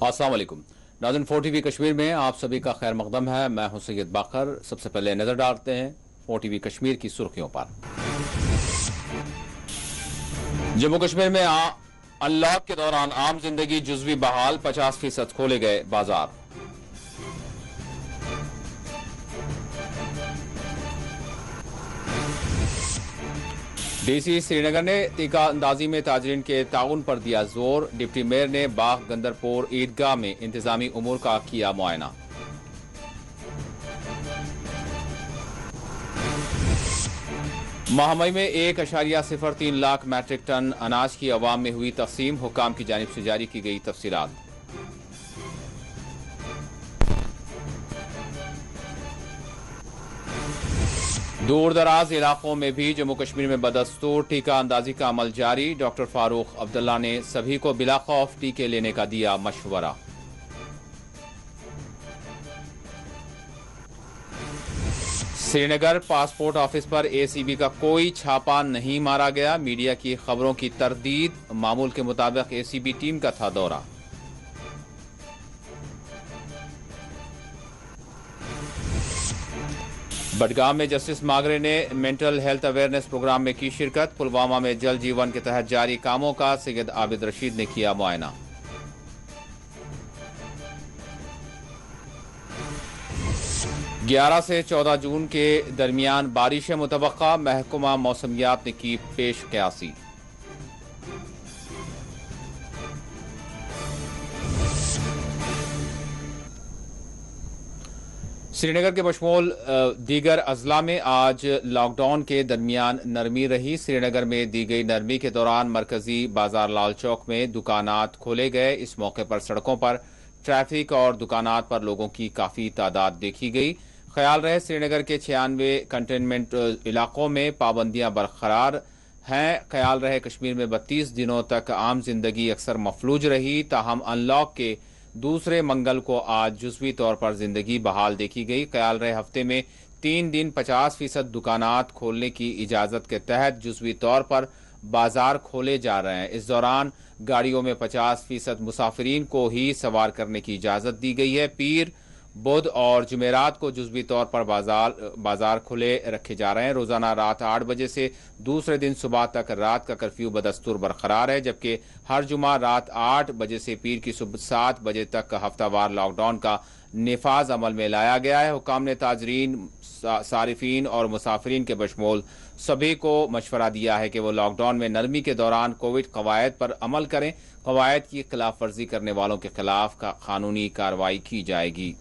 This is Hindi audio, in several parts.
अस्सलाम वालेकुम नाज़रीन, 4 टीवी कश्मीर में आप सभी का खैर मकदम है। मैं हूं सैयद बाकर। सबसे पहले नजर डालते हैं 4 टीवी कश्मीर की सुर्खियों पर। जम्मू कश्मीर में अनलॉक के दौरान आम जिंदगी जुज़वी बहाल, 50% खोले गए बाजार। डीसी श्रीनगर ने टीका अंदाजी में ताजरीन के ताउन पर दिया जोर। डिप्टी मेयर ने बाग गंदरपुर ईदगाह में इंतजामी उमूर का किया मुआयना। माह मई में 1.03 लाख मैट्रिक टन अनाज की अवाम में हुई तकसीम। हुकाम की जानिब से जारी की गई तफसीलात। दूर दराज इलाकों में भी जम्मू कश्मीर में बदस्तूर टीका अंदाजी का अमल जारी। डॉक्टर फारूक अब्दुल्ला ने सभी को बिला खौफ टीके लेने का दिया मशवरा। श्रीनगर पासपोर्ट ऑफिस पर एसीबी का कोई छापा नहीं मारा गया। मीडिया की खबरों की तरदीद। मामूल के मुताबिक एसीबी टीम का था दौरा। बडगाम में जस्टिस मागरे ने मेंटल हेल्थ अवेयरनेस प्रोग्राम में की शिरकत। पुलवामा में जल जीवन के तहत जारी कामों का सैयद आबिद रशीद ने किया मुआयना। ग्यारह से 14 जून के दरमियान बारिशें मुतवक्का। महकमा मौसमियात ने की पेश क़यासी। श्रीनगर के बशमूल दीगर अजला में आज लॉकडाउन के दरमियान नरमी रही। श्रीनगर में दी गई नरमी के दौरान मरकजी बाजार लाल चौक में दुकानात खोले गए। इस मौके पर सड़कों पर ट्रैफिक और दुकानात पर लोगों की काफी तादाद देखी गई। ख्याल रहे श्रीनगर के 96 कंटेनमेंट इलाकों में पाबंदियां बरकरार हैं। ख्याल रहे कश्मीर में 32 दिनों तक आम जिंदगी अक्सर मफलूज रही। ताहम अनलॉक के दूसरे मंगल को आज जुज़वी तौर पर जिंदगी बहाल देखी गई। ख्याल रहे हफ्ते में 3 दिन 50% दुकानात खोलने की इजाजत के तहत जुज़वी तौर पर बाजार खोले जा रहे हैं। इस दौरान गाड़ियों में 50% मुसाफिरीन को ही सवार करने की इजाजत दी गई है। पीर, बुध और जुमेरात को जुज़वी तौर पर बाजार खुले रखे जा रहे हैं। रोजाना रात 8 बजे से दूसरे दिन सुबह तक रात का कर्फ्यू बदस्तूर बरकरार है, जबकि हर जुमा रात 8 बजे से पीर की सुबह 7 बजे तक हफ्तावार लॉकडाउन का निफाज अमल में लाया गया है। हुकाम ने ताजरीन, सारिफीन और मुसाफिरीन के बशमूल सभी को मशवरा दिया है कि वो लॉकडाउन में नरमी के दौरान कोविड कवायद पर अमल करें। कवायद की खिलाफ वर्जी करने वालों के खिलाफ कानूनी कार्रवाई की जाएगी।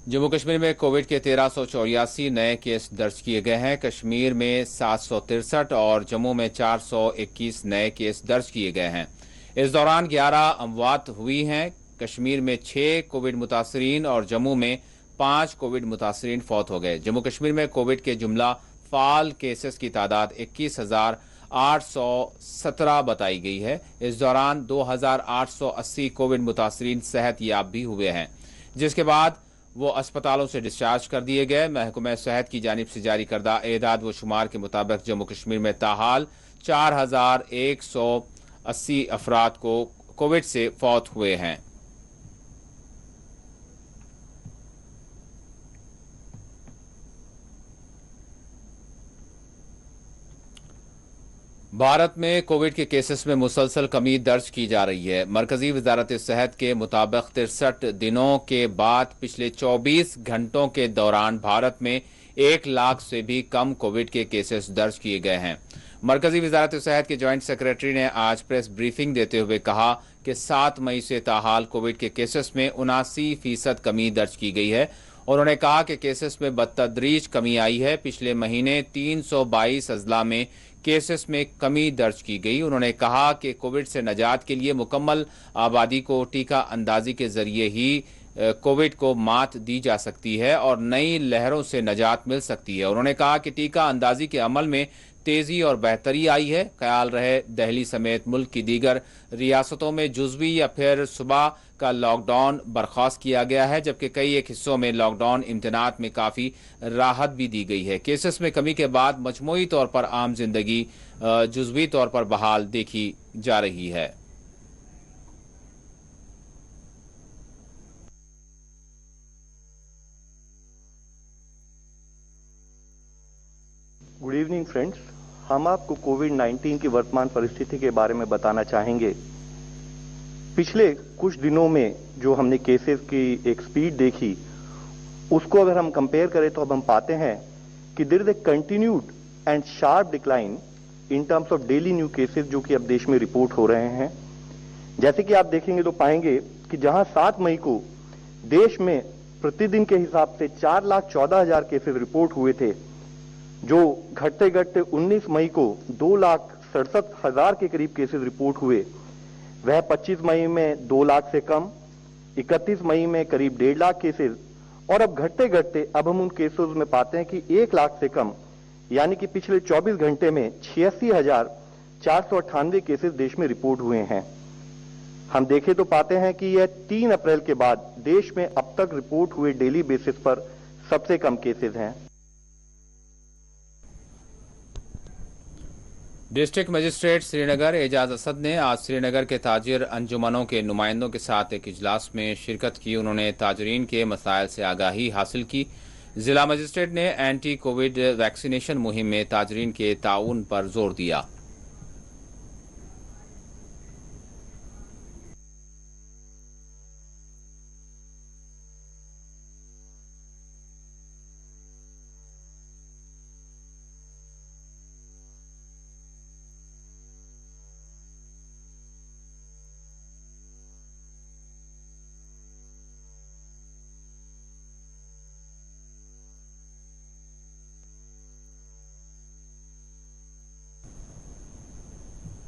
जम्मू कश्मीर में कोविड के 1384 नए केस दर्ज किए गए हैं। कश्मीर में 763 और जम्मू में 421 नए केस दर्ज किए गए हैं। इस दौरान 11 अमवात हुई हैं। कश्मीर में 6 कोविड मुतासरीन और जम्मू में 5 कोविड मुतासरीन फौत हो गए। जम्मू कश्मीर में कोविड के जुमला फाल केसेस की तादाद 21,817 बताई गई है। इस दौरान 2,880 कोविड मुतासरीन सेहत याब भी हुए हैं, जिसके बाद वो अस्पतालों से डिस्चार्ज कर दिए गए। महकमा सेहत की जानिब से जारी करदा एदाद व शुमार के मुताबिक जम्मू कश्मीर में ताहाल 4,180 अफराद को कोविड से फौत हुए हैं। भारत में कोविड के केसेस में मुसलसल कमी दर्ज की जा रही है। मरकजी वजारत सेहत के मुताबिक 63 दिनों के बाद पिछले 24 घंटों के दौरान भारत में 1 लाख से भी कम कोविड के केसेस दर्ज किए गए हैं। मरकजी वजारत सेहत के जॉइंट सेक्रेटरी ने आज प्रेस ब्रीफिंग देते हुए कहा कि 7 मई से ताहाल कोविड के केसेस में 79% कमी दर्ज की गई है। उन्होंने कहा कि केसेस में बतदरीज कमी आई है। पिछले महीने 322 अजला में केसेस में कमी दर्ज की गई। उन्होंने कहा कि कोविड से नजात के लिए मुकम्मल आबादी को टीका अंदाजी के जरिए ही कोविड को मात दी जा सकती है और नई लहरों से निजात मिल सकती है। उन्होंने कहा कि टीका अंदाजी के अमल में तेजी और बेहतरी आई है। ख्याल रहे दिल्ली समेत मुल्क की दीगर रियासतों में जुज़वी या फिर सुबह का लॉकडाउन बर्खास्त किया गया है, जबकि कई एक हिस्सों में लॉकडाउन इम्तनात में काफ़ी राहत भी दी गई है। केसेस में कमी के बाद मजमूई तौर पर आम जिंदगी जुज़वी तौर पर बहाल देखी जा रही है। गुड इवनिंग फ्रेंड्स, हम आपको कोविड-19 की वर्तमान परिस्थिति के बारे में बताना चाहेंगे। पिछले कुछ दिनों में जो हमने केसेस की एक स्पीड देखी, उसको अगर हम कंपेयर करें तो अब हम पाते हैं कि there is a continued and sharp decline in terms of daily new cases जो कि अब देश में रिपोर्ट हो रहे हैं। जैसे कि आप देखेंगे तो पाएंगे कि जहां 7 मई को देश में प्रतिदिन के हिसाब से 4,14,000 केसेस रिपोर्ट हुए थे, जो घटते घटते 19 मई को 2,67,000 के करीब केसेस रिपोर्ट हुए, वह 25 मई में 2 लाख से कम, 31 मई में करीब 1.5 लाख केसेस, और अब घटते घटते अब हम उन केसेस में पाते हैं कि 1 लाख से कम, यानी कि पिछले 24 घंटे में 86,498 केसेस देश में रिपोर्ट हुए हैं। हम देखें तो पाते हैं कि यह 3 अप्रैल के बाद देश में अब तक रिपोर्ट हुए डेली बेसिस पर सबसे कम केसेस हैं। डिस्ट्रिक्ट मजिस्ट्रेट श्रीनगर एजाज असद ने आज श्रीनगर के ताजिर अंजुमनों के नुमाइंदों के साथ एक इजलास में शिरकत की। उन्होंने ताजरीन के मसाइल से आगाही हासिल की। जिला मजिस्ट्रेट ने एंटी कोविड वैक्सीनेशन मुहिम में ताजरीन के ताउन पर जोर दिया।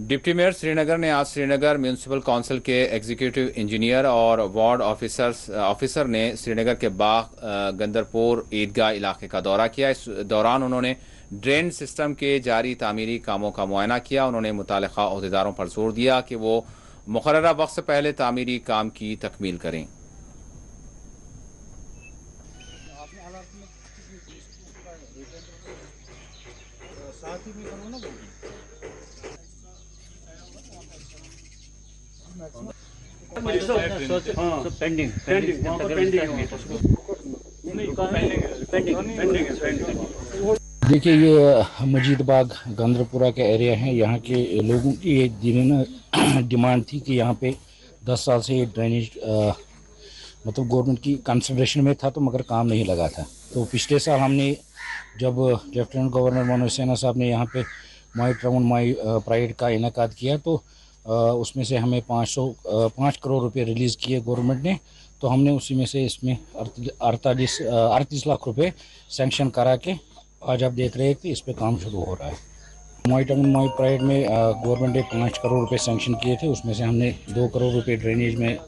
डिप्टी मेयर श्रीनगर ने आज श्रीनगर म्यूनिसिपल काउंसिल के एग्जीक्यूटिव इंजीनियर और वार्ड ऑफिसर ने श्रीनगर के बाग गंदरपुर ईदगाह इलाके का दौरा किया। इस दौरान उन्होंने ड्रेन सिस्टम के जारी तामीरी कामों का मुआयना किया। उन्होंने मुतालिका अहदेदारों पर जोर दिया कि वो मुकर्ररा वक्त से पहले तामीरी काम की तकमील करें। देखिए, ये मजीदबाग गंदरपुरा के एरिया है। यहाँ के लोगों की एक दिन डिमांड थी कि यहाँ पे 10 साल से ये ड्रेनेज मतलब गवर्नमेंट की कंसिडरेशन में था, तो मगर काम नहीं लगा था। तो पिछले साल हमने जब लेफ्टिनेंट गवर्नर मनोज सिन्हा साहब ने यहाँ पे माई टाउन माई प्राइड का इनेकाद किया, तो उसमें से हमें 5 करोड़ रुपए रिलीज़ किए गवर्नमेंट ने। तो हमने उसी में से इसमें 38 लाख रुपए सैंक्शन करा के आज आप देख रहे हैं कि इस पे काम शुरू हो रहा है। माई टाउन माई प्राइड में गवर्नमेंट ने 5 करोड़ रुपए सैंक्शन किए थे, उसमें से हमने 2 करोड़ रुपए ड्रेनेज में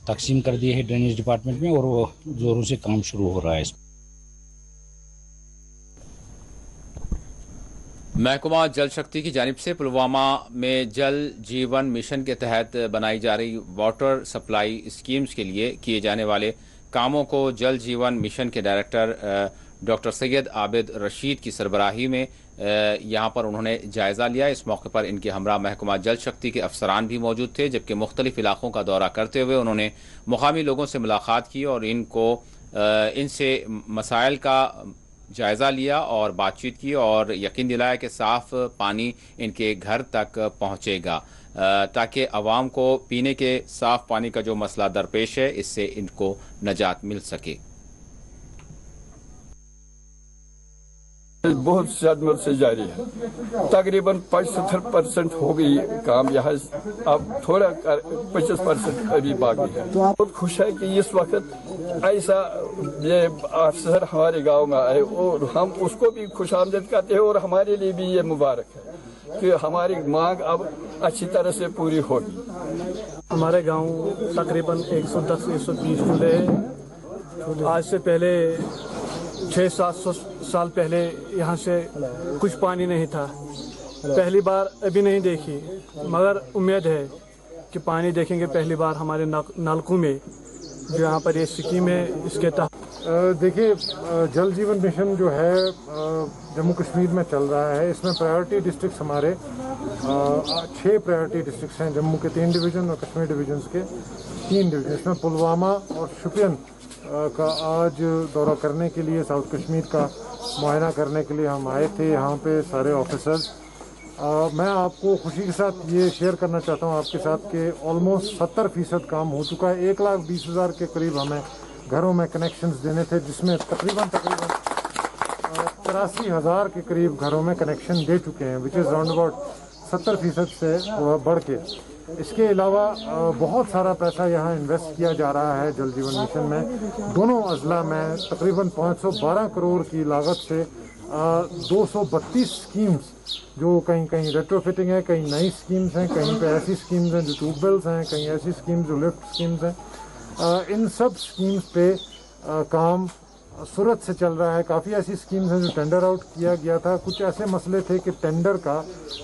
तकसीम कर दिए है ड्रेनेज डिपार्टमेंट में, और वो ज़ोरों से काम शुरू हो रहा है। महकमा जल शक्ति की जानिब से पुलवामा में जल जीवन मिशन के तहत बनाई जा रही वाटर सप्लाई स्कीम्स के लिए किए जाने वाले कामों को जल जीवन मिशन के डायरेक्टर डॉक्टर सैयद आबिद रशीद की सरबराही में यहाँ पर उन्होंने जायज़ा लिया। इस मौके पर इनके हमरा महकमा जल शक्ति के अफसरान भी मौजूद थे, जबकि मुख्तलिफ इलाकों का दौरा करते हुए उन्होंने मुकामी लोगों से मुलाकात की और इनसे मसाइल का जायज़ा लिया और बातचीत की और यकीन दिलाया कि साफ़ पानी इनके घर तक पहुँचेगा, ताकि आवाम को पीने के साफ़ पानी का जो मसला दरपेश है इससे इनको निजात मिल सके। बहुत जदमत से जारी है, तकरीबन 75% हो गई काम यहाँ, अब थोड़ा 25% अभी बाकी है। तो आप बहुत खुश है कि इस वक्त ऐसा ये अफसर हमारे गांव में आए और हम उसको भी खुशामदीद करते हैं, और हमारे लिए भी ये मुबारक है कि हमारी मांग अब अच्छी तरह से पूरी होगी। हमारे गांव तकरीबन 110-120 चूल्हे हैं। आज से पहले 600-700 साल पहले यहाँ से कुछ पानी नहीं था। पहली बार अभी नहीं देखी, मगर उम्मीद है कि पानी देखेंगे पहली बार हमारे नलकों में, जो यहाँ पर ये स्कीम है इसके तहत। देखिए, जल जीवन मिशन जो है जम्मू कश्मीर में चल रहा है। इसमें प्रायोरिटी डिस्ट्रिक्ट्स हमारे 6 प्रायोरिटी डिस्ट्रिक्ट्स हैं। जम्मू के 3 डिवीज़न और कश्मीर डिवीजन्स के 3 डिवीजन। इसमें पुलवामा और शुपियन का आज दौरा करने के लिए, साउथ कश्मीर का मुआयना करने के लिए हम आए थे यहाँ पे सारे ऑफिसर्स। मैं आपको खुशी के साथ ये शेयर करना चाहता हूँ आपके साथ कि ऑलमोस्ट 70% काम हो चुका है। 1,20,000 के करीब हमें घरों में कनेक्शंस देने थे, जिसमें तकरीबन 83,000 के करीब घरों में कनेक्शन दे चुके हैं, विच इज़ राउंड अबाउट 70% से थोड़ा बढ़ के। इसके अलावा बहुत सारा पैसा यहाँ इन्वेस्ट किया जा रहा है जल जीवन मिशन में। दोनों अजला में तकरीबन 512 करोड़ की लागत से 232 स्कीम्स, जो कहीं कहीं रेट्रोफिटिंग है, कहीं नई स्कीम्स हैं, कहीं पे ऐसी स्कीम्स हैं जो ट्यूबवेल्स हैं, कहीं ऐसी स्कीम्स जो लिफ्ट स्कीम्स हैं। इन सब स्कीम्स पे काम सूरत से चल रहा है। काफ़ी ऐसी स्कीम्स हैं जो टेंडर आउट किया गया था। कुछ ऐसे मसले थे कि टेंडर का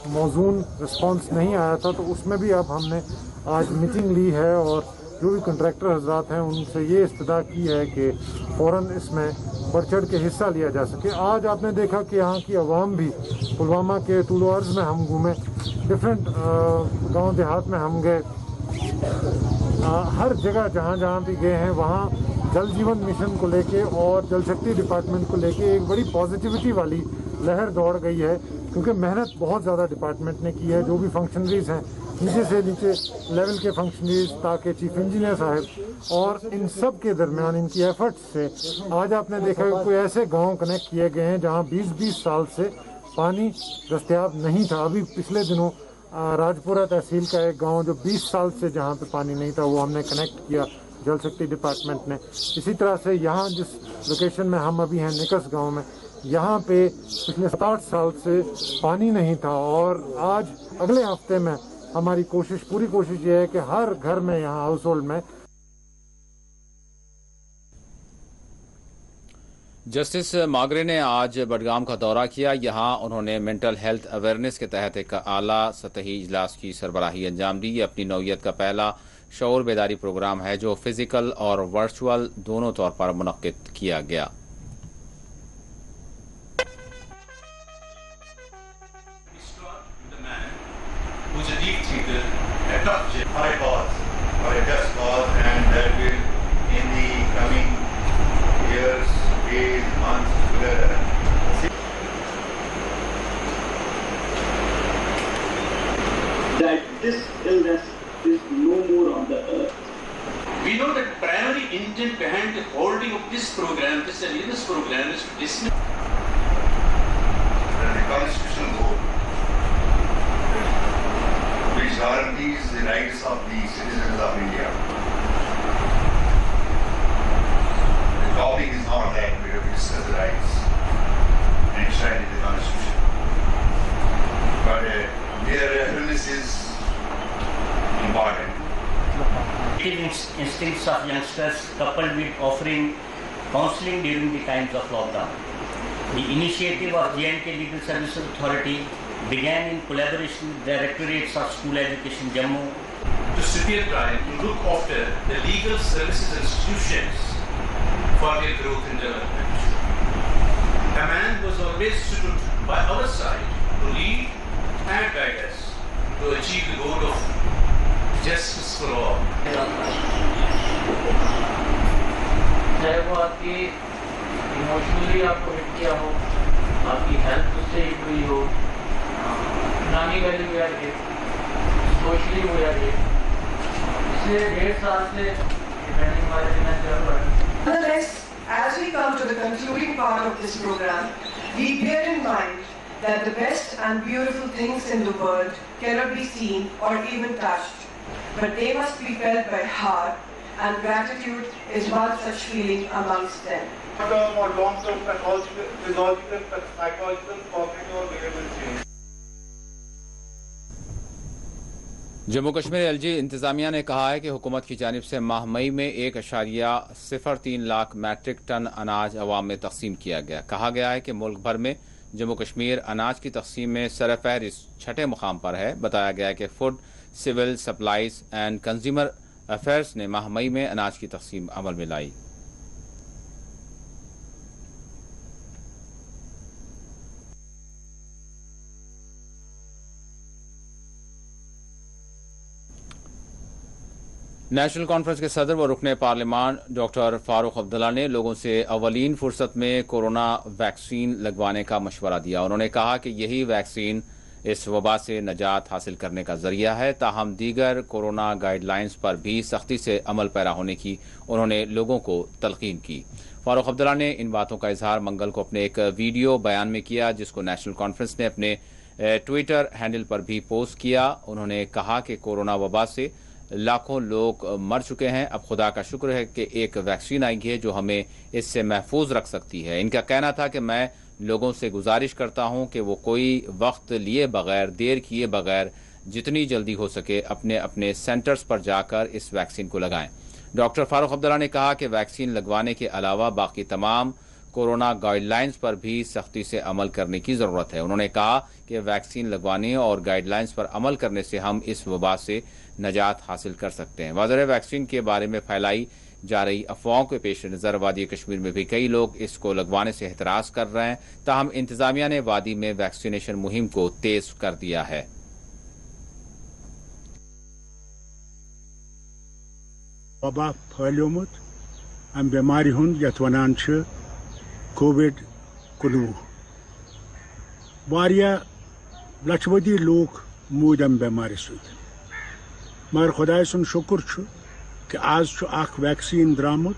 मौजून रिस्पांस नहीं आया था, तो उसमें भी अब हमने आज मीटिंग ली है और जो भी कॉन्ट्रैक्टर हजरात हैं उनसे ये इस्तदा की है कि फ़ौरन इसमें बढ़ चढ़ के हिस्सा लिया जा सके। आज आपने देखा कि यहाँ की आवाम भी, पुलवामा के तूलो अर्ज़ में हम घूमे, डिफरेंट गांव देहात में हम गए, हर जगह जहाँ जहाँ भी गए हैं वहाँ जल जीवन मिशन को लेके और जल शक्ति डिपार्टमेंट को लेके एक बड़ी पॉजिटिविटी वाली लहर दौड़ गई है, क्योंकि मेहनत बहुत ज़्यादा डिपार्टमेंट ने की है। जो भी फंक्शनरीज हैं, नीचे से नीचे लेवल के फंक्शनरीज ताकि चीफ इंजीनियर साहब, और इन सब के दरमियान इनकी एफर्ट्स से आज आपने देखा कि कोई ऐसे गांव कनेक्ट किए गए हैं जहां 20-20 साल से पानी दस्तयाब नहीं था। अभी पिछले दिनों राजपुरा तहसील का एक गांव जो 20 साल से जहां पे पानी नहीं था, वो हमने कनेक्ट किया जल शक्ति डिपार्टमेंट ने। इसी तरह से यहाँ जिस लोकेशन में हम अभी हैं, निकस गाँव में, यहाँ पे पिछले 7-8 साल से पानी नहीं था, और आज अगले हफ्ते में हमारी कोशिश, पूरी कोशिश ये है कि हर घर में, यहाँ हाउस होल्ड में। जस्टिस मागरे ने आज बडगाम का दौरा किया। यहाँ उन्होंने मेंटल हेल्थ अवेयरनेस के तहत एक आला सतही इजलास की सरबराही अंजाम दी। ये अपनी नौयत का पहला शऊर बेदारी प्रोग्राम है जो फिजिकल और वर्चुअल दोनों तौर पर मुनक्किद किया गया। That this illness is no more on the earth. We know that primary intent behind the holding of this program, this awareness program, is to dismiss the constitutional code, which guarantees the rights of the citizens of India. The topic is not that we have to discuss the rights enshrined in the constitution, but their reference is important. Instincts of youngsters coupled with offering counseling during the times of lockdown. The initiative of J&K Legal Services Authority began in collaboration with the Directorates of School Education Jammu to superior time to look after the legal services institutions for their growth and development. A man was always stood by our side to lead and guide us to achieve the goal of justice for all. चाहे वो आपकी इमोशनली आपको हिट किया हो, आपकी हेल्थ उससे हिट हुई हो, इकोनॉमिकली हुआ है, सोशली हुआ है, इसलिए 1.5 साल से डिपेंडिंग हमारे बिना चल रहा है। Nonetheless, as we come to the concluding part of this program, we bear in mind that the best and beautiful things in the world cannot be seen or even touched, but they must be felt by heart, and gratitude is one such feeling amongst them. Short-term or long-term physiological, psychological, cognitive or behavioral change. Jammu Kashmir LG इंतजामिया ने कहा है कि हुकूमत की जानिब से माह मई में 1.03 लाख मैट्रिक टन अनाज अवाम में तकसीम किया गया। कहा गया है कि मुल्क भर में जम्मू कश्मीर अनाज की तकसीम में सरफहरिस्त छठे मुकाम पर है। बताया गया है कि food civil supplies and consumer affairs ने माह मई में अनाज की तकसीम अमल में लाई। नेशनल कॉन्फ्रेंस के सदर व रुकने पार्लियामान डॉक्टर फारूक अब्दुल्ला ने लोगों से अवलीन फुर्सत में कोरोना वैक्सीन लगवाने का मशवरा दिया। उन्होंने कहा कि यही वैक्सीन इस वबा से निजात हासिल करने का जरिया है। ताहम दीगर कोरोना गाइडलाइंस पर भी सख्ती से अमल पैरा होने की उन्होंने लोगों को तलकीन की। फारूक अब्दुल्ला ने इन बातों का इजहार मंगल को अपने एक वीडियो बयान में किया, जिसको नेशनल कॉन्फ्रेंस ने अपने ट्विटर हैंडल पर भी पोस्ट किया। उन्होंने कहा कि कोरोना वबा से लाखों लोग मर चुके हैं। अब खुदा का शुक्र है कि एक वैक्सीन आई है जो हमें इससे महफूज रख सकती है। इनका कहना था कि मैं लोगों से गुजारिश करता हूं कि वो कोई वक्त लिए बगैर, देर किए बगैर जितनी जल्दी हो सके अपने अपने सेंटर्स पर जाकर इस वैक्सीन को लगाएं। डॉक्टर फारूक अब्दुल्ला ने कहा कि वैक्सीन लगवाने के अलावा बाकी तमाम कोरोना गाइडलाइंस पर भी सख्ती से अमल करने की जरूरत है। उन्होंने कहा कि वैक्सीन लगवाने और गाइडलाइंस पर अमल करने से हम इस वबा से निजात हासिल कर सकते हैं। वज़ीर वैक्सीन के बारे में फैलाई जा रही अफवाहों के पेश नज़र वादी कश्मीर में भी कई लोग इसको लगवाने से एतराज़ कर रहे हैं। ताहम इंतजामिया ने वादी में वैक्सीनेशन मुहिम को तेज कर दिया है। वबा फैलियोमुत अम बेमारी हुंद यथ वनान छ कोविड-19 वारिया लक्षवदी लोग मूद अम बेमारी सत, मगर खुदाय सुन शुक्र छु कि आज छु अख वैक्सीन द्रामुत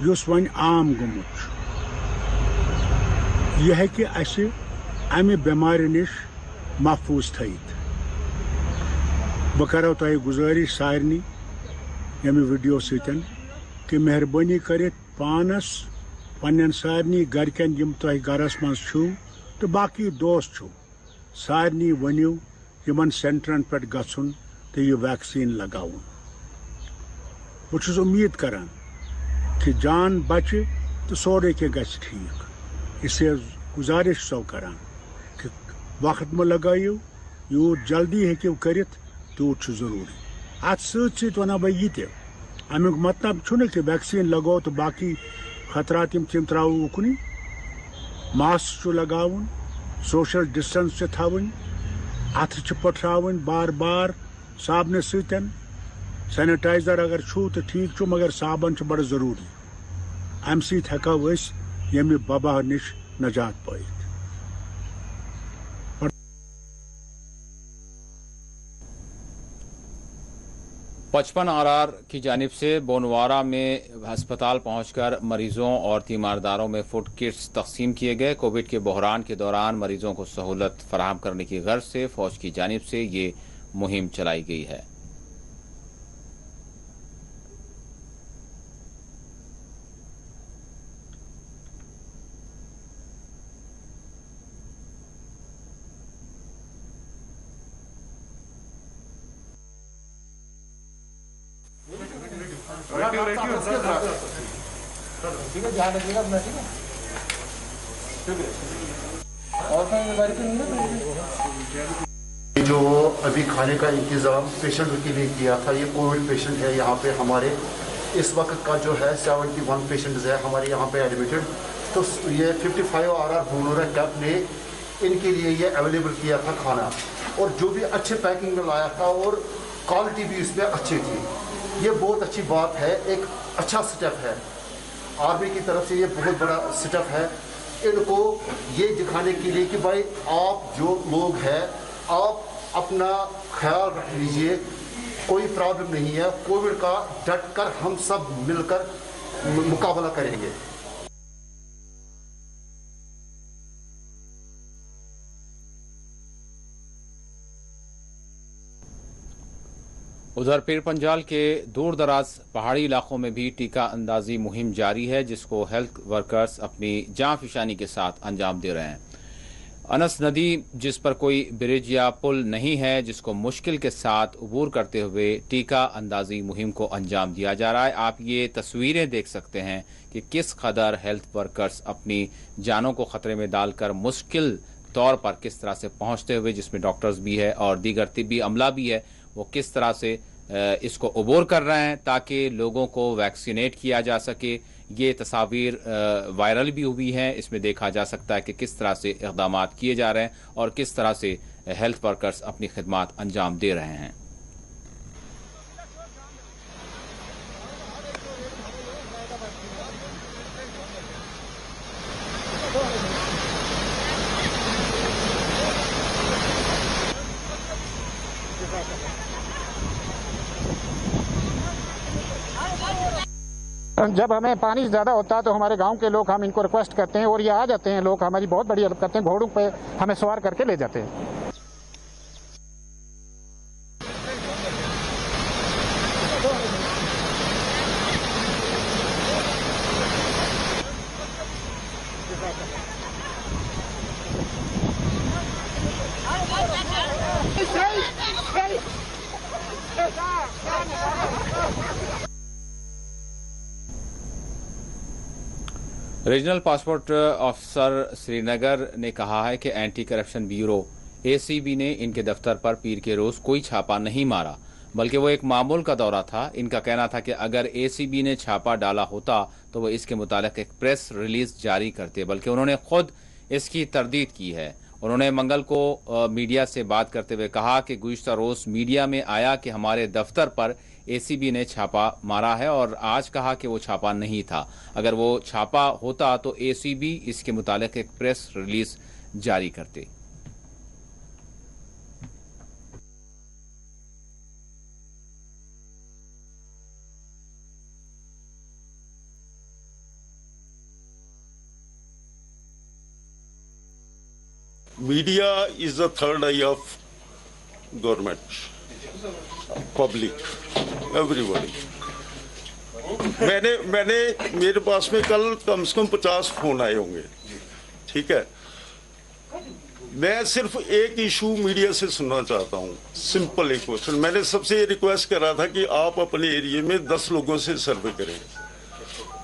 युस वन आम गुमुत छु। यह है कि असे अमि बेमारी निश महफूज थयित। बह करो तोह गुजारिश सारनी यमि वीडियो सतन कि मेहरबानी करित पानस पन्न सारनी गरकन यम तोह गरस मज छु तो बाकी दोस्त छु सारनी वनियो यमन सेंटरन पे गछुन तो यह वैक्सीन लगाउन। बहुत उम्मीद करान कि जान बचे तो सोरे के गछ ठीक। इससे गुजारिश सो करान कि वक्त में लगाइयो, यूत जल्दी हेकिव करित तूत छु जरूरी। अत सत वना बह यह अमुक मतलब छु कि वैक्सीन लगो तो बाकी खतरात तिम त्राव उकनी। मास्क छु लगाउन, सोशल डिस्टेंस छु थवन, अथ छु पठरावन बार बार साबन सतन, सैनिटाइजर अगर छु तो ठीक छु मगर साबन छु बड़ जरूरी। अम सत हेको अस यमि वबा निश निजात पाइत। 55 RR की जानिब से बोनवारा में अस्पताल पहुंचकर मरीजों और तीमारदारों में फूड किट्स तकसीम किए गए। कोविड के बहरान के दौरान मरीजों को सहूलत फराहम करने की गर्ज से फौज की जानिब से ये मुहिम चलाई गई है। जो अभी खाने का इंतज़ाम पेशेंट के लिए किया था, ये कोविड पेशेंट है यहाँ पे हमारे इस वक्त का जो है 71 पेशेंट्स है हमारे यहाँ पे एडमिटेड। तो ये 55 RR बोनोरा कैप ने इनके लिए ये अवेलेबल किया था खाना, और जो भी अच्छे पैकिंग में लाया था और क्वालिटी भी इसमें अच्छी थी। ये बहुत अच्छी बात है, एक अच्छा स्टेप है आर्मी की तरफ से, ये बहुत बड़ा स्टेप है इनको ये दिखाने के लिए कि भाई आप जो लोग हैं आप अपना ख्याल रख लीजिए, कोई प्रॉब्लम नहीं है। कोविड का डट कर हम सब मिलकर मुकाबला करेंगे। उधर पीर पंजाल के दूर दराज पहाड़ी इलाकों में भी टीका अंदाजी मुहिम जारी है, जिसको हेल्थ वर्कर्स अपनी जान फिशानी के साथ अंजाम दे रहे हैं। अनस नदी जिस पर कोई ब्रिज या पुल नहीं है, जिसको मुश्किल के साथ अबूर करते हुए टीका अंदाजी मुहिम को अंजाम दिया जा रहा है। आप ये तस्वीरें देख सकते हैं कि किस कदर हेल्थ वर्कर्स अपनी जानों को खतरे में डालकर मुश्किल तौर पर किस तरह से पहुंचते हुए, जिसमें डॉक्टर्स भी है और दीगर तिब्बी अमला भी है, वो किस तरह से इसको अबूर कर रहे हैं ताकि लोगों को वैक्सीनेट किया जा सके। ये तस्वीर वायरल भी हुई हैं। इसमें देखा जा सकता है कि किस तरह से इक़दाम किए जा रहे हैं और किस तरह से हेल्थ वर्कर्स अपनी खिदमत अंजाम दे रहे हैं। जब हमें पानी ज़्यादा होता है तो हमारे गांव के लोग, हम इनको रिक्वेस्ट करते हैं और ये आ जाते हैं। लोग हमारी बहुत बड़ी हेल्प करते हैं, घोड़ों पे हमें सवार करके ले जाते हैं। रीजनल पासपोर्ट ऑफिसर श्रीनगर ने कहा है कि एंटी करप्शन ब्यूरो एसीबी ने इनके दफ्तर पर पीर के रोज कोई छापा नहीं मारा, बल्कि वो एक मामूल का दौरा था। इनका कहना था कि अगर एसीबी ने छापा डाला होता तो वो इसके मुतालिक एक प्रेस रिलीज जारी करते, बल्कि उन्होंने खुद इसकी तरदीद की है। उन्होंने मंगल को मीडिया से बात करते हुए कहा कि गुज़िश्ता रोज मीडिया में आया कि हमारे दफ्तर पर एसीबी ने छापा मारा है, और आज कहा कि वो छापा नहीं था। अगर वो छापा होता तो एसीबी इसके मुतालिक एक प्रेस रिलीज जारी करते। Media is the third eye of government, public, everybody. मेरे पास में कल कम से कम 50 फोन आए होंगे, ठीक है। मैं सिर्फ एक इशू मीडिया से सुनना चाहता हूँ, सिंपल एक क्वेश्चन। मैंने सबसे रिक्वेस्ट करा था कि आप अपने एरिया में 10 लोगों से सर्वे करें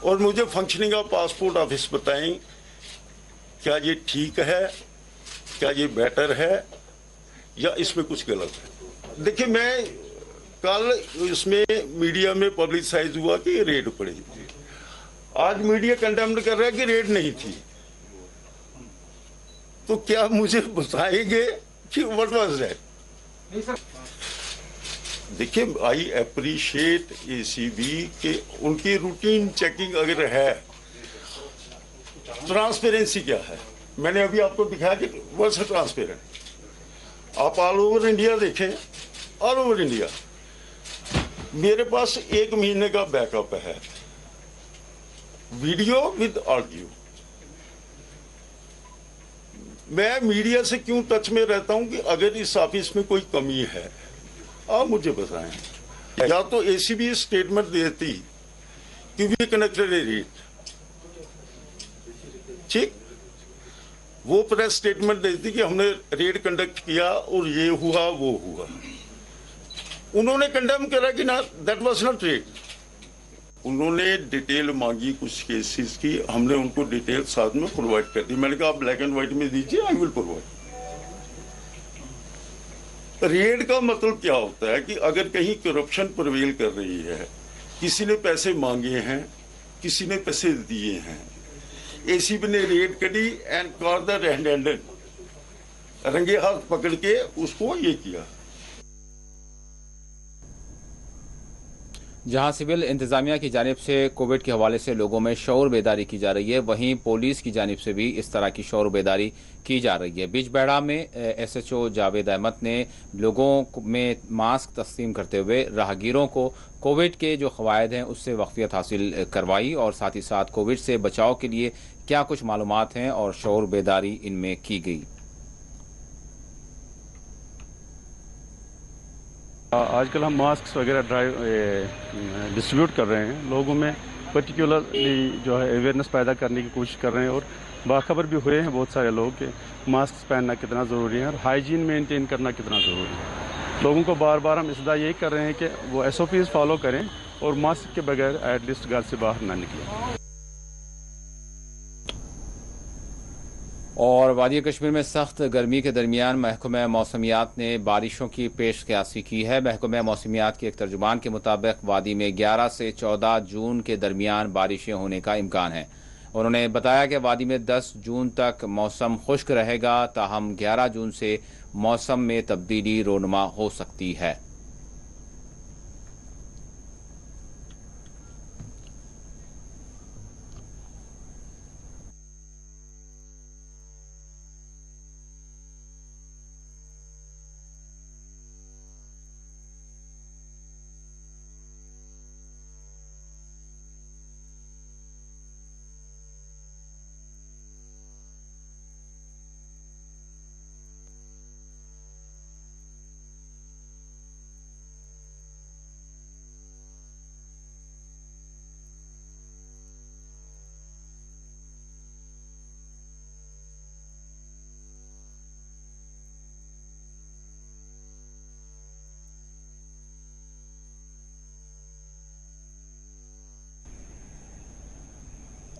और मुझे फंक्शनिंग ऑफ पासपोर्ट ऑफिस बताएं, क्या ये ठीक है, क्या ये बेटर है या इसमें कुछ गलत है। देखिए, मैं कल इसमें मीडिया में पब्लिसाइज हुआ कि रेड पड़ी, आज मीडिया कंडेम्ड कर रहा है कि रेड नहीं थी। तो क्या मुझे बताएंगे कि व्हाट वाज दैट? देखिए, आई अप्रिशिएट एसीबी के उनकी रूटीन चेकिंग अगर है, ट्रांसपेरेंसी क्या है, मैंने अभी आपको दिखाया कि वर्ष ट्रांसपेरेंट। आप ऑल ओवर इंडिया देखें, ऑल ओवर इंडिया मेरे पास 1 महीने का बैकअप है, वीडियो विद ऑडियो। मैं मीडिया से क्यों टच में रहता हूं कि अगर इस ऑफिस में कोई कमी है आप मुझे बताएं। या तो एसीबी स्टेटमेंट देती कि वी कनेक्टेड ए रेट, ठीक, वो प्रेस स्टेटमेंट देती कि हमने रेड कंडक्ट किया और ये हुआ वो हुआ। उन्होंने कंडेम करा कि ना, दैट वाज नॉट रेड। उन्होंने डिटेल मांगी कुछ केसेस की, हमने उनको डिटेल साथ में प्रोवाइड कर दी। मैंने कहा आप ब्लैक एंड व्हाइट में दीजिए, आई विल प्रोवाइड। रेड का मतलब क्या होता है कि अगर कहीं करप्शन प्रिवेल कर रही है, किसी ने पैसे मांगे हैं, किसी ने पैसे दिए हैं, एसीबी ने रेड करी and caught the red handed, रंगे हाथ पकड़ के उसको ये किया। जहां सिविल इंतजामिया की जानिब से कोविड के हवाले से लोगों में शऊर बेदारी की जा रही है, वहीं पुलिस की जानिब से भी इस तरह की शऊर बेदारी की जा रही है। बिजबेड़ा में एसएचओ जावेद अहमद ने लोगों में मास्क तस्लीम करते हुए राहगीरों को कोविड के जो क़वायद हैं उससे वाक़फ़ियत हासिल करवाई और साथ ही साथ कोविड से बचाव के लिए क्या कुछ मालूमात हैं और शऊर बेदारी इनमें की गई। आजकल हम मास्क वगैरह डिस्ट्रीब्यूट कर रहे हैं लोगों में, पर्टिकुलरली जो है अवेयरनेस पैदा करने की कोशिश कर रहे हैं और बाखबर भी हुए हैं बहुत सारे लोग कि मास्क पहनना कितना ज़रूरी है और हाइजीन मेंटेन करना कितना ज़रूरी है। लोगों को बार बार हम इसदा यही कर रहे हैं कि वो SOPs फॉलो करें और मास्क के बगैर एटलीस्ट घर से बाहर ना निकलें। और वादी कश्मीर में सख्त गर्मी के दरमियान महकमा मौसमियात ने बारिशों की पेशकयासी की है। महकमा मौसमियात के एक तर्जुमान के मुताबिक वादी में 11 से 14 जून के दरमियान बारिशें होने का इम्कान है। उन्होंने बताया कि वादी में 10 जून तक मौसम खुश्क रहेगा, ताहम 11 जून से मौसम में तब्दीली रोनुमा हो सकती है।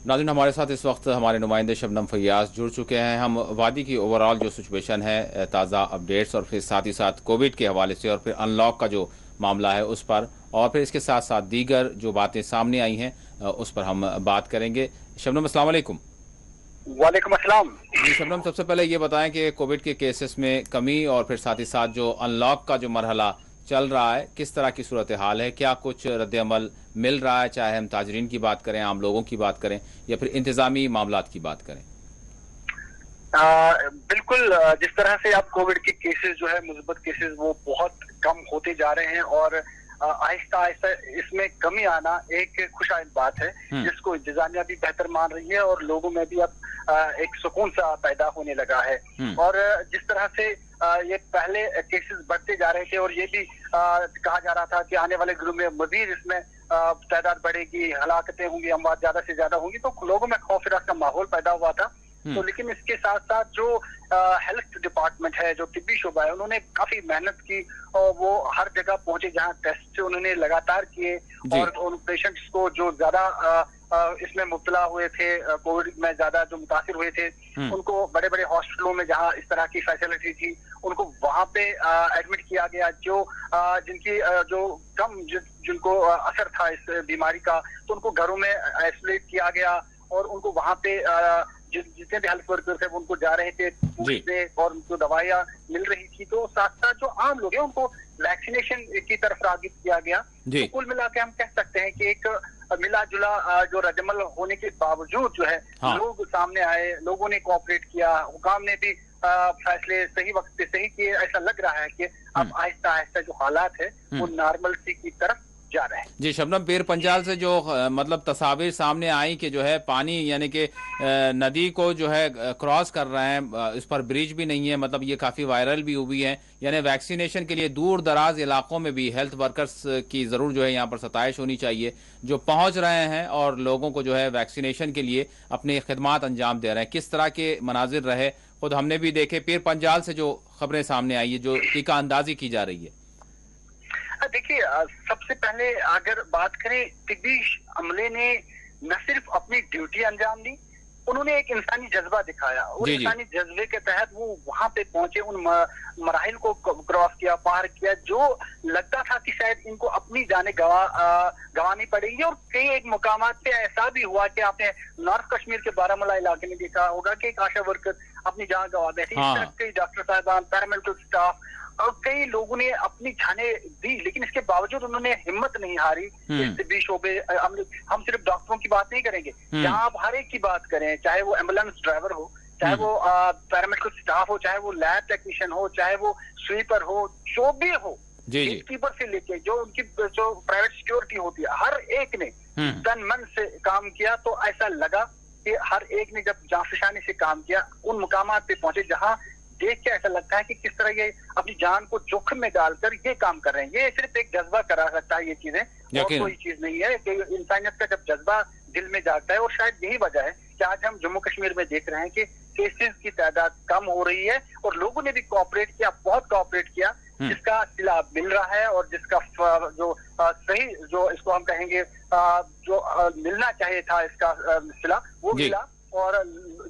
नाज़रीन, हमारे साथ इस वक्त हमारे नुमाइंदे शबनम फैयाज जुड़ चुके हैं। हम वादी की ओवरऑल जो सिचुएशन है, ताज़ा अपडेट्स और फिर साथ ही साथ कोविड के हवाले से और फिर अनलॉक का जो मामला है उस पर और फिर इसके साथ साथ दीगर जो बातें सामने आई हैं उस पर हम बात करेंगे। शबनम, अस्सलाम वालेकुम। वालेकुम अस्सलाम। जी शबनम, सबसे पहले ये बताएं कि कोविड के केसेस में कमी और फिर साथ ही साथ जो अनलॉक का जो मरहला चल रहा है, किस तरह की सूरत हाल है? क्या कुछ रद्द-ए-अमल मिल रहा है, चाहे हम ताजरीन की बात करें, आम लोगों की बात करें या फिर इंतजामी मामलात की बात करें? बिल्कुल, जिस तरह से आप कोविड के केसेस जो है, मुस्बत केसेस, वो बहुत कम होते जा रहे हैं और आहिस्ता आहिस्ता इसमें कमी आना एक खुशहाल बात है, जिसको इंतजामिया भी बेहतर मान रही है और लोगों में भी अब एक सुकून सा पैदा होने लगा है। और जिस तरह से ये पहले केसेस बढ़ते जा रहे थे और ये भी कहा जा रहा था कि आने वाले दिनों में मजीद इसमें तादाद बढ़ेगी, हलाकतें होंगी, अमवात ज्यादा से ज्यादा होंगी, तो लोगों में खौफ का माहौल पैदा हुआ था। तो लेकिन इसके साथ साथ जो हेल्थ डिपार्टमेंट है, जो तिब्बी शोबा है, उन्होंने काफी मेहनत की और वो हर जगह पहुंचे जहां टेस्ट उन्होंने लगातार किए और उन पेशेंट्स को जो ज्यादा इसमें मुब्तला हुए थे, कोविड में ज्यादा जो मुतासिर हुए थे, उनको बड़े बड़े हॉस्पिटलों में जहां इस तरह की फैसिलिटी थी, उनको वहां पे एडमिट किया गया। जो जिनकी जो कम जिनको असर था इस बीमारी का, तो उनको घरों में आइसोलेट किया गया और उनको वहां पे जितने भी हेल्थ वर्कर्स थे उनको जा रहे थे पूछने और उनको दवाइयां मिल रही थी। तो साथ साथ जो आम लोग हैं उनको वैक्सीनेशन की तरफ रागिब किया गया। तो कुल मिला के हम कह सकते हैं कि एक मिला जुला जो रद्द-ए-अमल होने के बावजूद जो है, लोग सामने आए, लोगों ने कोऑपरेट किया, हुकाम ने भी फैसले सही वक्त पे सही किए। ऐसा लग रहा है कि अब आहिस्ता आहिस्ता जो हालात है वो नॉर्मलसी की तरफ जा रहे हैं। जी शबनम, पीर पंजाल से जो मतलब तस्वीर सामने आई कि जो है पानी यानी कि नदी को जो है क्रॉस कर रहे हैं, इस पर ब्रिज भी नहीं है, मतलब ये काफ़ी वायरल भी हुई है। यानी वैक्सीनेशन के लिए दूर दराज इलाकों में भी हेल्थ वर्कर्स की ज़रूर जो है यहाँ पर सताइश होनी चाहिए, जो पहुँच रहे हैं और लोगों को जो है वैक्सीनेशन के लिए अपनी खिदमात अंजाम दे रहे हैं। किस तरह के मनाजिर रहे, खुद हमने भी देखे। पीर पंजाल से जो खबरें सामने आई है, जो टीका अंदाजी की जा रही है। देखिए, सबसे पहले अगर बात करें, तिब्बी अमले ने न सिर्फ अपनी ड्यूटी अंजाम दी, उन्होंने एक इंसानी जज्बा दिखाया और इंसानी जज्बे के तहत वो वहां पे पहुंचे, उन मराहिल को क्रॉस किया, पार किया, जो लगता था कि शायद इनको अपनी जाने गंवानी पड़ेगी। और कई एक मुकामात पे ऐसा भी हुआ कि आपने नॉर्थ कश्मीर के बारामूला इलाके में देखा होगा कि एक आशा वर्कर अपनी जान गंवा बैठी। कई डॉक्टर साहबान, पैरामेडिकल स्टाफ और कई लोगों ने अपनी जानें दी, लेकिन इसके बावजूद उन्होंने हिम्मत नहीं हारी। तिब्बी शोबे, हम सिर्फ डॉक्टरों की बात नहीं करेंगे, जहां आप हर एक की बात करें, चाहे वो एम्बुलेंस ड्राइवर हो, चाहे वो पैरामेडिकल स्टाफ हो, चाहे वो लैब टेक्नीशियन हो, चाहे वो स्वीपर हो, जो भी हो, कीपर से लेके जो उनकी जो प्राइवेट सिक्योरिटी होती है, हर एक ने तन मन से काम किया। तो ऐसा लगा कि हर एक ने जब जाफिशानी से काम किया, उन मुकामात पे पहुंचे जहां देख के ऐसा लगता है कि किस तरह ये अपनी जान को जोखिम में डालकर ये काम कर रहे हैं। ये सिर्फ एक जज्बा करा सकता है ये चीजें, और कोई चीज नहीं है। कि इंसानियत का जब जज्बा दिल में जागता है, और शायद यही वजह है कि आज हम जम्मू कश्मीर में देख रहे हैं कि केसेस की तादाद कम हो रही है और लोगों ने भी कोऑपरेट किया, बहुत कोऑपरेट किया, जिसका सिला मिल रहा है और जिसका जो सही जो इसको हम कहेंगे जो मिलना चाहिए था इसका सिला वो मिला और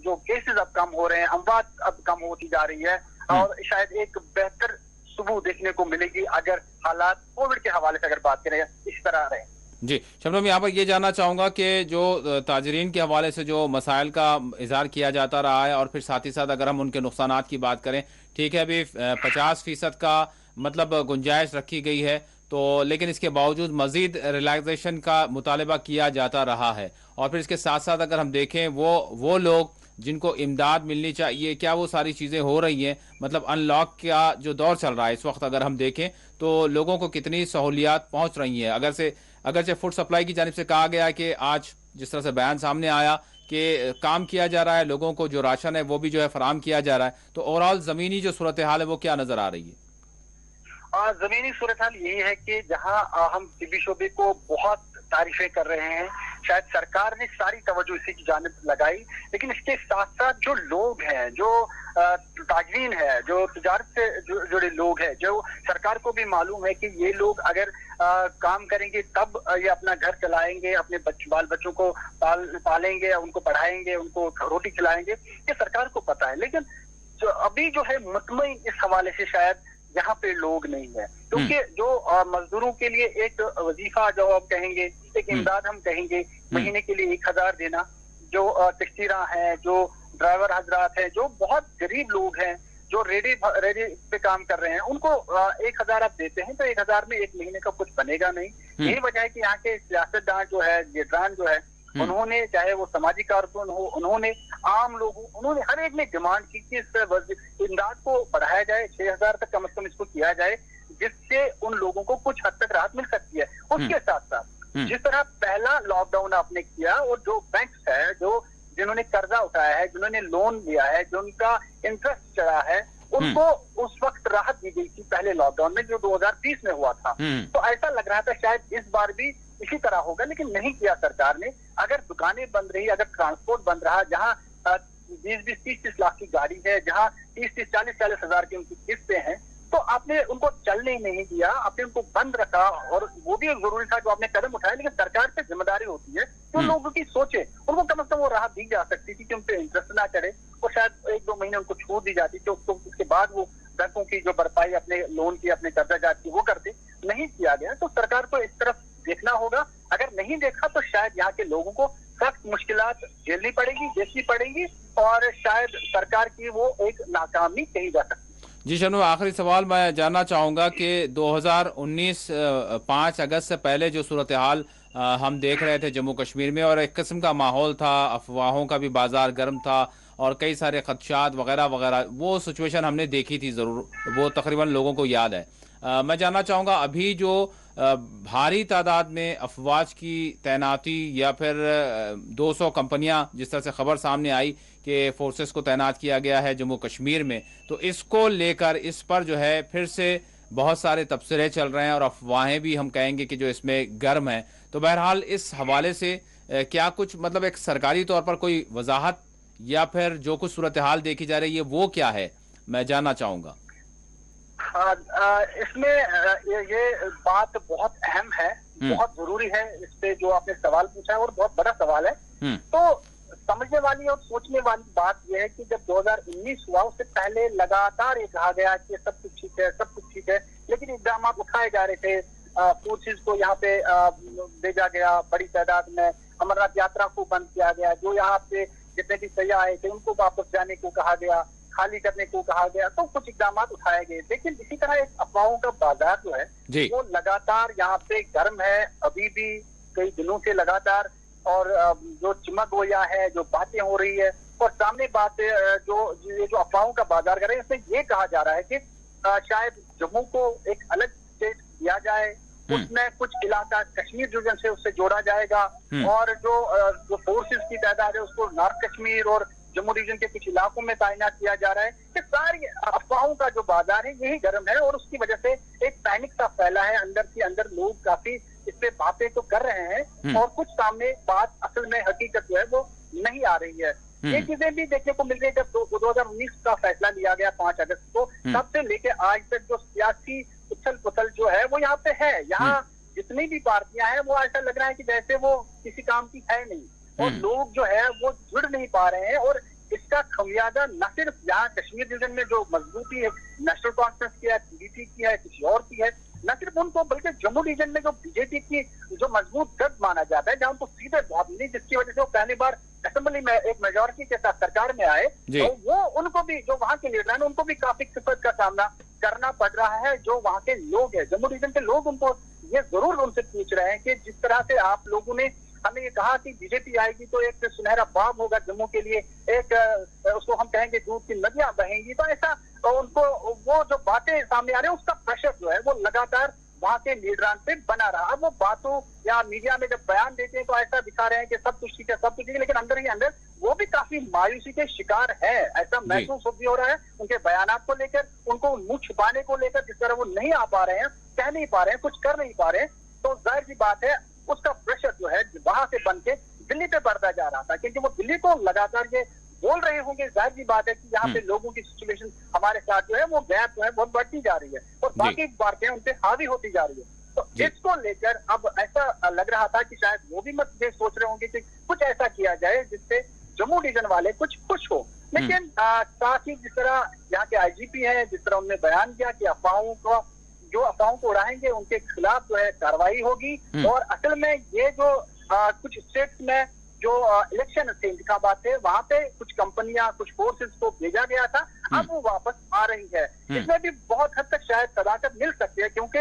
जो केसेस अब कम हो रहे हैं, अमवात अब कम होती जा रही है और शायद एक बेहतर सुबह देखने को मिलेगी अगर हालात कोविड के हवाले से अगर बात करें इस तरह रहे। जी शबनम, यहाँ पर ये जानना चाहूंगा कि जो ताजरीन के हवाले से जो मसाइल का इजहार किया जाता रहा है और फिर साथ ही साथ अगर हम उनके नुकसानात की बात करें, ठीक है अभी 50% का मतलब गुंजाइश रखी गई है, तो लेकिन इसके बावजूद मजीद रिलैक्सेशन का मुतालबा किया जाता रहा है और फिर इसके साथ साथ अगर हम देखें वो लोग जिनको इमदाद मिलनी चाहिए, क्या वो सारी चीज़ें हो रही हैं? मतलब अनलॉक का जो दौर चल रहा है इस वक्त अगर हम देखें तो लोगों को कितनी सहूलियात पहुंच रही हैं? अगरचे फूड सप्लाई की जानिब से कहा गया है कि आज जिस तरह से बयान सामने आया कि काम किया जा रहा है, लोगों को जो राशन है वो भी जो है फराम किया जा रहा है, तो ओवरऑल ज़मीनी जो सूरत हाल है वो क्या नज़र आ रही है? जमीनी सूरत हाल यही है कि जहां हम तिब्बी शोबे को बहुत तारीफें कर रहे हैं, शायद सरकार ने सारी तवज्जो इसी की जानिब लगाई, लेकिन इसके साथ साथ जो लोग हैं, जो ताजरीन है, जो तिजारत से जुड़े लोग हैं, जो सरकार को भी मालूम है कि ये लोग अगर काम करेंगे तब ये अपना घर चलाएंगे, अपने बाल बच्चों को पालेंगे, उनको पढ़ाएंगे, उनको रोटी खिलाएंगे, ये सरकार को पता है। लेकिन जो अभी जो है मुतमईन इस हवाले से शायद यहाँ पे लोग नहीं है, क्योंकि जो मजदूरों के लिए एक वजीफा जो आप कहेंगे, एक इमदाद हम कहेंगे, महीने के लिए 1000 देना, जो तश्तीरा हैं, जो ड्राइवर हजरात हैं, जो बहुत गरीब लोग हैं, जो रेडी पे काम कर रहे हैं, उनको 1000 आप देते हैं तो 1000 में एक महीने का कुछ बनेगा नहीं। यही वजह है कि यहाँ के सियासतदान जो है, लीडरान जो है, उन्होंने चाहे वो समाजी कारकुन हो, उन्होंने आम लोग, उन्होंने हर एक ने डिमांड की कि इस इमदाद को बढ़ाया जाए, 6000 तक कम से कम इसको किया जाए, जिससे उन लोगों को कुछ हद तक राहत मिल सकती है। उसके साथ साथ जिस तरह पहला लॉकडाउन आपने किया और जो बैंक्स है, जो जिन्होंने कर्जा उठाया है, जिन्होंने लोन लिया है, जिनका इंटरेस्ट चढ़ा है, उनको उस वक्त राहत दी गई थी पहले लॉकडाउन में जो 2020 में हुआ था। तो ऐसा लग रहा था शायद इस बार भी इसी तरह होगा, लेकिन नहीं किया सरकार ने। अगर दुकानें बंद रही, अगर ट्रांसपोर्ट बंद रहा, जहाँ 20-20, 30-30 लाख की गाड़ी है, जहाँ 30-30, 40-40 हजार की उनकी किस्तें हैं, तो आपने उनको चलने ही नहीं दिया, आपने उनको बंद रखा। और वो भी जरूरी था जो आपने कदम उठाया, लेकिन सरकार पे जिम्मेदारी होती है तो लोगों की सोचे, उनको कम से कम वो राहत दी जा सकती थी कि उन पे इंटरेस्ट ना चढ़े और शायद 1-2 महीने उनको छूट दी जाती, तो उसके बाद वो बैंकों की जो भरपाई अपने लोन की, अपने कर्जाजात की वो करते। नहीं किया गया, तो सरकार को इस तरफ देखना होगा। अगर नहीं देखा तो शायद यहाँ के लोगों को सख्त मुश्किलात झेलनी पड़ेगी, देखनी पड़ेगी और शायद सरकार की वो एक नाकामी कही जा सकती है। जी शनु, आखिरी सवाल मैं जानना चाहूँगा कि 2019 5 अगस्त से पहले जो सूरत हाल हम देख रहे थे जम्मू कश्मीर में, और एक किस्म का माहौल था, अफवाहों का भी बाजार गर्म था और कई सारे खदशात वगैरह वगैरह, वो सिचुएशन हमने देखी थी ज़रूर, वो तकरीबन लोगों को याद है। मैं जानना चाहूँगा अभी जो भारी तादाद में अफवाज की तैनाती या फिर 200 कंपनियां जिस तरह से खबर सामने आई कि फोर्सेस को तैनात किया गया है जम्मू कश्मीर में, तो इसको लेकर इस पर जो है फिर से बहुत सारे तबसरे चल रहे हैं और अफवाहें भी हम कहेंगे कि जो इसमें गर्म है। तो बहरहाल इस हवाले से क्या कुछ मतलब एक सरकारी तौर पर कोई वजाहत या फिर जो कुछ सूरत हाल देखी जा रही है वो क्या है, मैं जानना चाहूँगा। इसमें ये बात बहुत अहम है, बहुत जरूरी है, इस पे जो आपने सवाल पूछा है और बहुत बड़ा सवाल है। तो समझने वाली और सोचने वाली बात यह है कि जब 2019 हुआ उससे पहले लगातार ये कहा गया कि सब कुछ ठीक है, सब कुछ ठीक है, लेकिन इकदाम उठाए जा रहे थे। फोर्सेज को यहाँ पे भेजा गया बड़ी तादाद में, अमरनाथ यात्रा को बंद किया गया, जो यहाँ पे जितने भी सयाह आए थे उनको वापस जाने को कहा गया, खाली करने को कहा गया, तो कुछ इकदाम उठाए गए। लेकिन इसी तरह एक अफवाहों का बाजार जो है वो लगातार यहाँ पे गर्म है, अभी भी कई दिनों से लगातार, और जो चिमक गोया है, जो बातें हो रही है, और सामने बातें जो अफवाहों का बाजार कर रहे हैं, इसमें ये कहा जा रहा है कि शायद जम्मू को एक अलग स्टेट दिया जाए, उसमें कुछ इलाका कश्मीर रीजन से उससे जोड़ा जाएगा, और जो फोर्सेस की तादाद है उसको नॉर्थ कश्मीर और जम्मू रीजन के कुछ इलाकों में तैनात किया जा रहा है। ये सारी अफवाहों का जो बाजार है यही गर्म है और उसकी वजह से एक पैनिक सा फैला है। अंदर से अंदर लोग काफी इस पे बातें तो कर रहे हैं और कुछ सामने बात असल में हकीकत जो है वो नहीं आ रही है। ये चीजें भी देखने को मिल रही है। जब 2019 का फैसला लिया गया 5 अगस्त को, तब से लेके आज तक जो सियासी उछल पुथल जो है वो यहाँ पे है। यहाँ जितनी भी पार्टियां हैं वो ऐसा लग रहा है कि जैसे वो किसी काम की है नहीं, और लोग जो है वो जुड़ नहीं पा रहे हैं। और इसका खमियाजा न सिर्फ यहाँ कश्मीर रीजन में जो मजबूती है नेशनल कॉन्फ्रेंस की है, पीडीपी की है, किसी और की है, न सिर्फ उनको बल्कि जम्मू रीजन में जो बीजेपी की जो मजबूत गढ़ माना जाता है, जहाँ उनको सीधे बहुत मिली, जिसकी वजह से वो पहली बार असेंबली में एक मेजोरिटी के साथ सरकार में आए, तो वो उनको भी जो वहाँ के लीडर हैं उनको भी काफी किस्मत का सामना करना पड़ रहा है। जो वहाँ के लोग हैं, जम्मू रीजन के लोग, उनको ये जरूर उनसे पूछ रहे हैं कि जिस तरह से आप लोगों ने हमें ये कहा कि बीजेपी आएगी तो एक सुनहरा बाब होगा जम्मू के लिए, एक उसको हम कहेंगे दूध की नदियां बहेंगी, तो ऐसा उनको वो जो बातें सामने आ रही है उसका प्रेशर जो है वो लगातार वहाँ के लीडरान पे बना रहा। अब वो बातों या मीडिया में जब बयान देते हैं तो ऐसा दिखा रहे हैं कि सब कुछ ठीक है, सब कुछ ठीक है, लेकिन अंदर ही अंदर वो भी काफी मायूसी के शिकार है। ऐसा महसूस भी हो रहा है उनके बयानात को लेकर, उनको मुंह छुपाने को लेकर, जिस तरह वो नहीं आ पा रहे हैं, कह नहीं पा रहे हैं, कुछ कर नहीं पा रहे हैं, तो जाहिर सी बात है उसका प्रेशर जो है वहां से बन के दिल्ली पे बढ़ता जा रहा था। क्योंकि वो दिल्ली को लगातार ये बोल रहे होंगे, जाहिर सी बात है कि यहाँ पे लोगों की सिचुएशन हमारे साथ जो है वो गैप जो है बहुत बढ़ती जा रही है और बाकी बातें उनसे हावी होती जा रही है। तो इसको लेकर अब ऐसा लग रहा था कि शायद वो भी मत सोच रहे होंगे कि कुछ ऐसा किया जाए जिससे जम्मू रीजन वाले कुछ खुश हो। लेकिन साथ ही जिस तरह यहाँ के आईजीपी हैं, जिस तरह उन्होंने बयान किया कि अफवाहों को उड़ाएंगे उनके खिलाफ जो है कार्रवाई होगी, और असल में ये जो कुछ स्टेट्स में जो इलेक्शन थे, इंतखाबात थे, वहां पे कुछ कंपनियां, कुछ फोर्सेस को भेजा गया था, अब वो वापस आ रही है। इसमें भी बहुत हद तक शायद सदाकत मिल सकती है, क्योंकि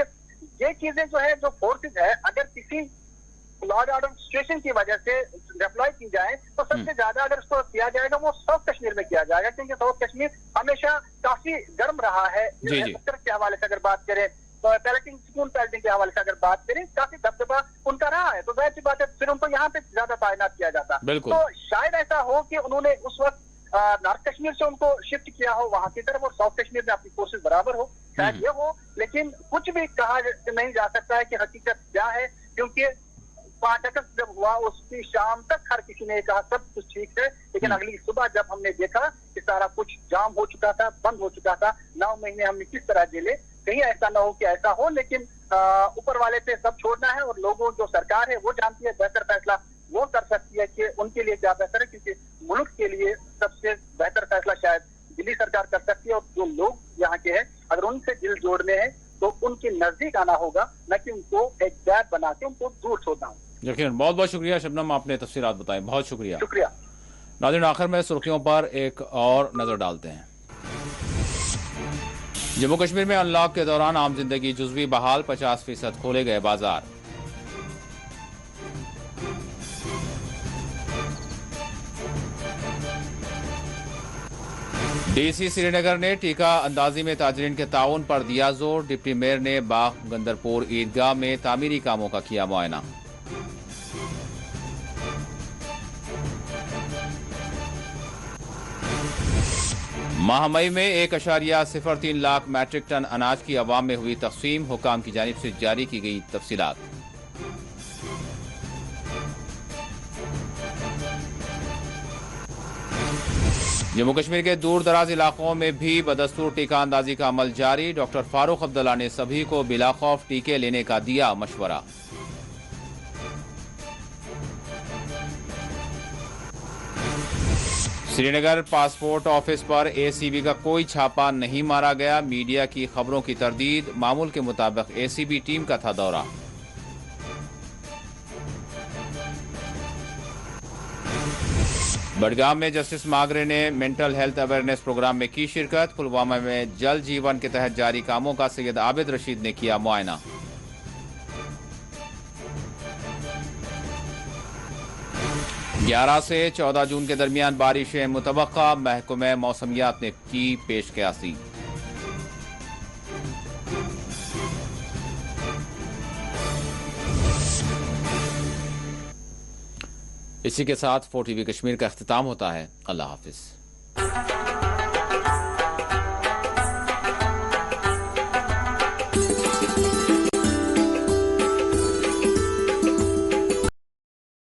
ये चीजें जो है, जो फोर्सेस है, अगर किसी लॉ एंड ऑर्डर सिचुएशन की वजह से डिप्लॉय की जाए तो सबसे ज्यादा अगर उसको किया जाएगा वो साउथ कश्मीर में किया जाएगा, क्योंकि साउथ कश्मीर हमेशा काफी गर्म रहा है। उत्तर के हवाले से अगर बात करें तो स्पून पैलेटिंग के हवाले से अगर बात करें, काफी दबदबा उनका रहा है, तो जाहिर सी बात है फिर उनको यहाँ पे ज्यादा तैनात किया जाता। तो शायद ऐसा हो कि उन्होंने उस वक्त नॉर्थ कश्मीर से उनको शिफ्ट किया हो वहां की तरफ, और साउथ कश्मीर में अपनी फोर्सेस बराबर हो, शायद ये हो। लेकिन कुछ भी कहा नहीं जा सकता है कि हकीकत क्या है, क्योंकि 5 अगस्त जब हुआ उसकी शाम तक हर किसी ने कहा सब कुछ ठीक है, लेकिन अगली सुबह जब हमने देखा कि सारा कुछ जाम हो चुका था, बंद हो चुका था, 9 महीने हमने किस तरह झेले, कहीं ऐसा ना हो कि ऐसा हो। लेकिन ऊपर वाले पे सब छोड़ना है, और लोगों जो सरकार है वो जानती है बेहतर फैसला वो कर सकती है कि उनके लिए क्या बेहतर है, क्योंकि मुल्क के लिए सबसे बेहतर फैसला शायद दिल्ली सरकार कर सकती है। और जो लोग यहाँ के हैं अगर उनसे दिल जोड़ने हैं तो उनके नजदीक आना होगा, न कि उनको एक गैप बना के उनको दूर छोड़ना हो। यकीनन, बहुत बहुत शुक्रिया शबनम, आपने तफसीलात बताई, बहुत शुक्रिया। नाज़रीन, आखिर में सुर्खियों पर एक और नजर डालते हैं। जम्मू कश्मीर में अनलॉक के दौरान आम जिंदगी जुज़वी बहाल, 50% खोले गए बाजार। डीसी श्रीनगर ने टीका अंदाजी में ताजरीन के ताउन पर दिया जोर। डिप्टी मेयर ने बाग गंदरपुर ईदगाह में तामीरी कामों का किया मुआयना। माह मई में 1.03 लाख मैट्रिक टन अनाज की अवाम में हुई तकसीम। हुकाम की जानिब से जारी की गई तफसीलात। जम्मू कश्मीर के दूर दराज इलाकों में भी बदस्तूर टीका अंदाजी का अमल जारी। डॉक्टर फारूक अब्दुल्ला ने सभी को बिला खौफ टीके लेने का दिया मशवरा। श्रीनगर पासपोर्ट ऑफिस पर एसीबी का कोई छापा नहीं मारा गया। मीडिया की खबरों की तरदीद। मामूल के मुताबिक एसीबी टीम का था दौरा। बडगाम में जस्टिस मागरे ने मेंटल हेल्थ अवेयरनेस प्रोग्राम में की शिरकत। पुलवामा में जल जीवन के तहत जारी कामों का सैयद आबिद रशीद ने किया मुआयना। ग्यारह से 14 जून के दरमियान बारिशें मुतवक्का। महकमे मौसमियात ने की पेशकयासी। इसी के साथ 4TV कश्मीर का अख्तिताम होता है। अल्लाह हाफिज।